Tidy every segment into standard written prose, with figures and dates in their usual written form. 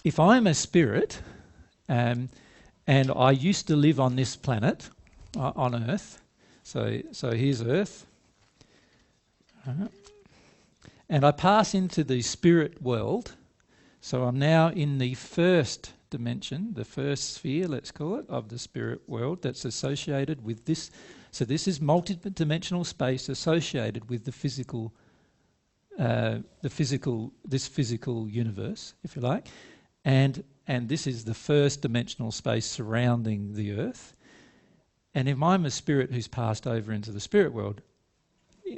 if I'm a spirit, and I used to live on this planet, on Earth, so here's Earth, and I pass into the spirit world, so I'm now in the first dimension, the first sphere, let's call it, of the spirit world that's associated with this. So this is multi-dimensional space associated with the physical, this physical universe, if you like, and this is the first dimensional space surrounding the Earth. And if I'm a spirit who's passed over into the spirit world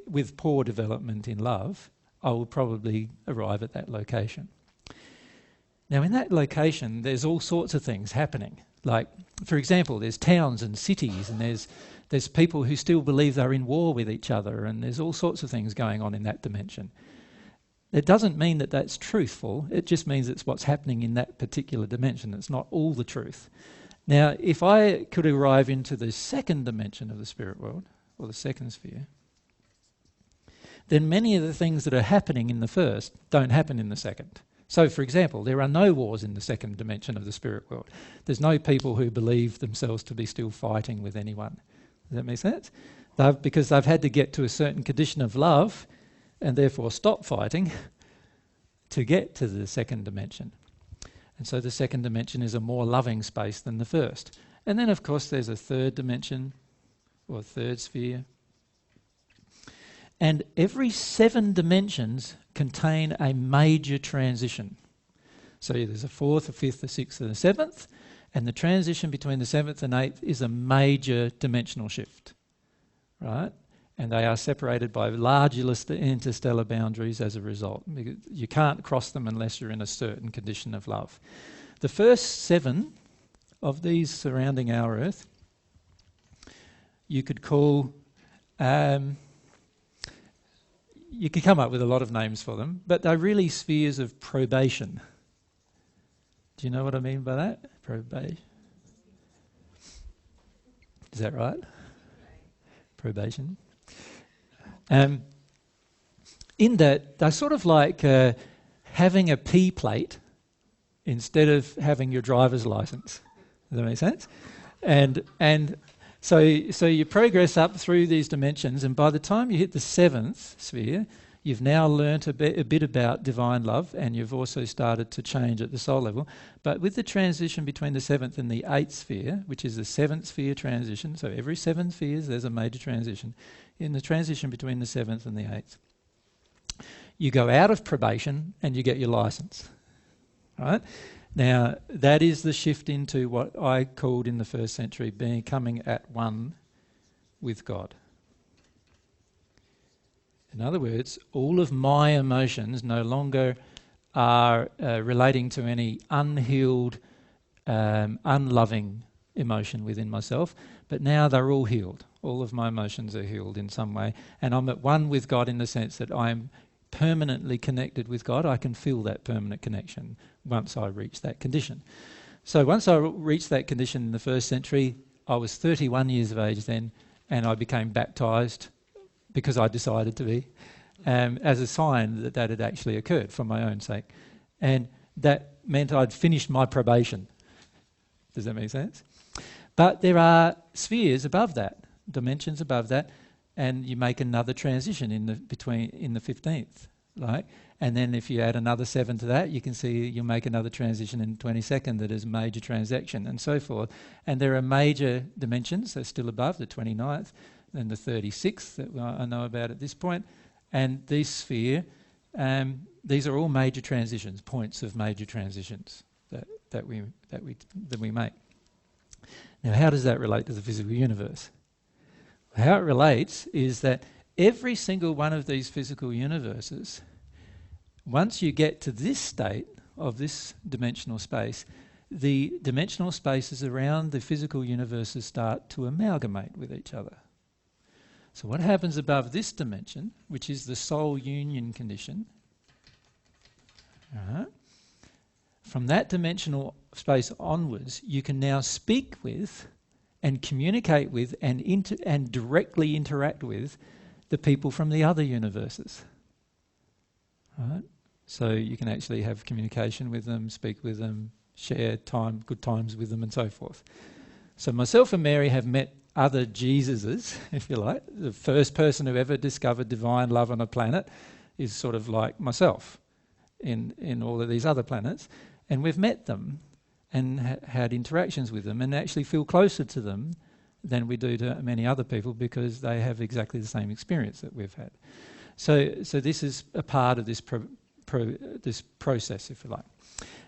with poor development in love, I will probably arrive at that location. Now, in that location, there's all sorts of things happening. Like, for example, there's towns and cities, and there's people who still believe they're in war with each other, and there's all sorts of things going on in that dimension. It doesn't mean that that's truthful. It just means it's what's happening in that particular dimension. It's not all the truth. Now, if I could arrive into the second dimension of the spirit world, or the second sphere, then many of the things that are happening in the first don't happen in the second. So, for example, there are no wars in the second dimension of the spirit world. There's no people who believe themselves to be still fighting with anyone. Does that make sense? Because they've had to get to a certain condition of love and therefore stop fighting to get to the second dimension. And so the second dimension is a more loving space than the first. And then, of course, there's a third dimension, or a third sphere. And every 7 dimensions contain a major transition. So there's a 4th, a 5th, a 6th and a 7th, and the transition between the 7th and 8th is a major dimensional shift, right? And they are separated by large interstellar boundaries as a result. You can't cross them unless you're in a certain condition of love. The first 7 of these surrounding our Earth, you could call... you could come up with a lot of names for them, but they're really spheres of probation. Do you know what I mean by that? Probation. Is that right? Probation. In that, they're sort of like having a P plate instead of having your driver's license. Does that make sense? And so you progress up through these dimensions, and by the time you hit the 7th sphere, you've now learnt a bit about divine love, and you've also started to change at the soul level. But with the transition between the 7th and the 8th sphere, which is the 7th sphere transition, so every 7 spheres there's a major transition. In the transition between the 7th and the 8th, you go out of probation and you get your license, right? Now, that is the shift into what I called in the first century becoming at one with God. In other words, all of my emotions no longer are relating to any unhealed, unloving emotion within myself, but now they're all healed. All of my emotions are healed in some way, and I'm at one with God in the sense that I'm permanently connected with God. I can feel that permanent connection once I reach that condition. So once I reached that condition in the first century, I was 31 years of age then, and I became baptised because I decided to be, as a sign that that had actually occurred for my own sake. And that meant I'd finished my probation. Does that make sense? But there are spheres above that, dimensions above that, and you make another transition in the 15th, right? And then if you add another 7 to that, you can see you'll make another transition in the 22nd that is a major transaction, and so forth. And there are major dimensions, they're still above, the 29th, and the 36th that I know about at this point. And this sphere, these are all major transitions, points of major transitions that we make. Now, how does that relate to the physical universe? How it relates is that every single one of these physical universes, once you get to this state of this dimensional space, the dimensional spaces around the physical universes start to amalgamate with each other. So what happens above this dimension, which is the soul union condition, from that dimensional space onwards, you can now speak with and communicate with and directly interact with the people from the other universes. Right? So you can actually have communication with them, speak with them, share good times with them, and so forth. So myself and Mary have met other Jesuses, if you like. The first person who ever discovered divine love on a planet is sort of like myself in all of these other planets. And we've met them and had interactions with them and actually feel closer to them than we do to many other people because they have exactly the same experience that we've had. So this is a part of this this process, if you like.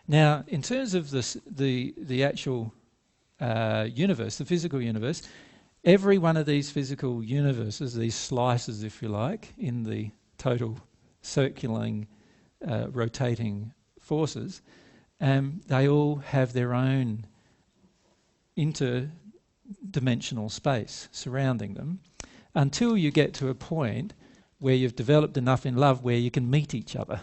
Now, in terms of the actual universe, the physical universe, every one of these physical universes, these slices, if you like, in the total circulating, rotating forces, they all have their own interdimensional space surrounding them until you get to a point where you've developed enough in love where you can meet each other.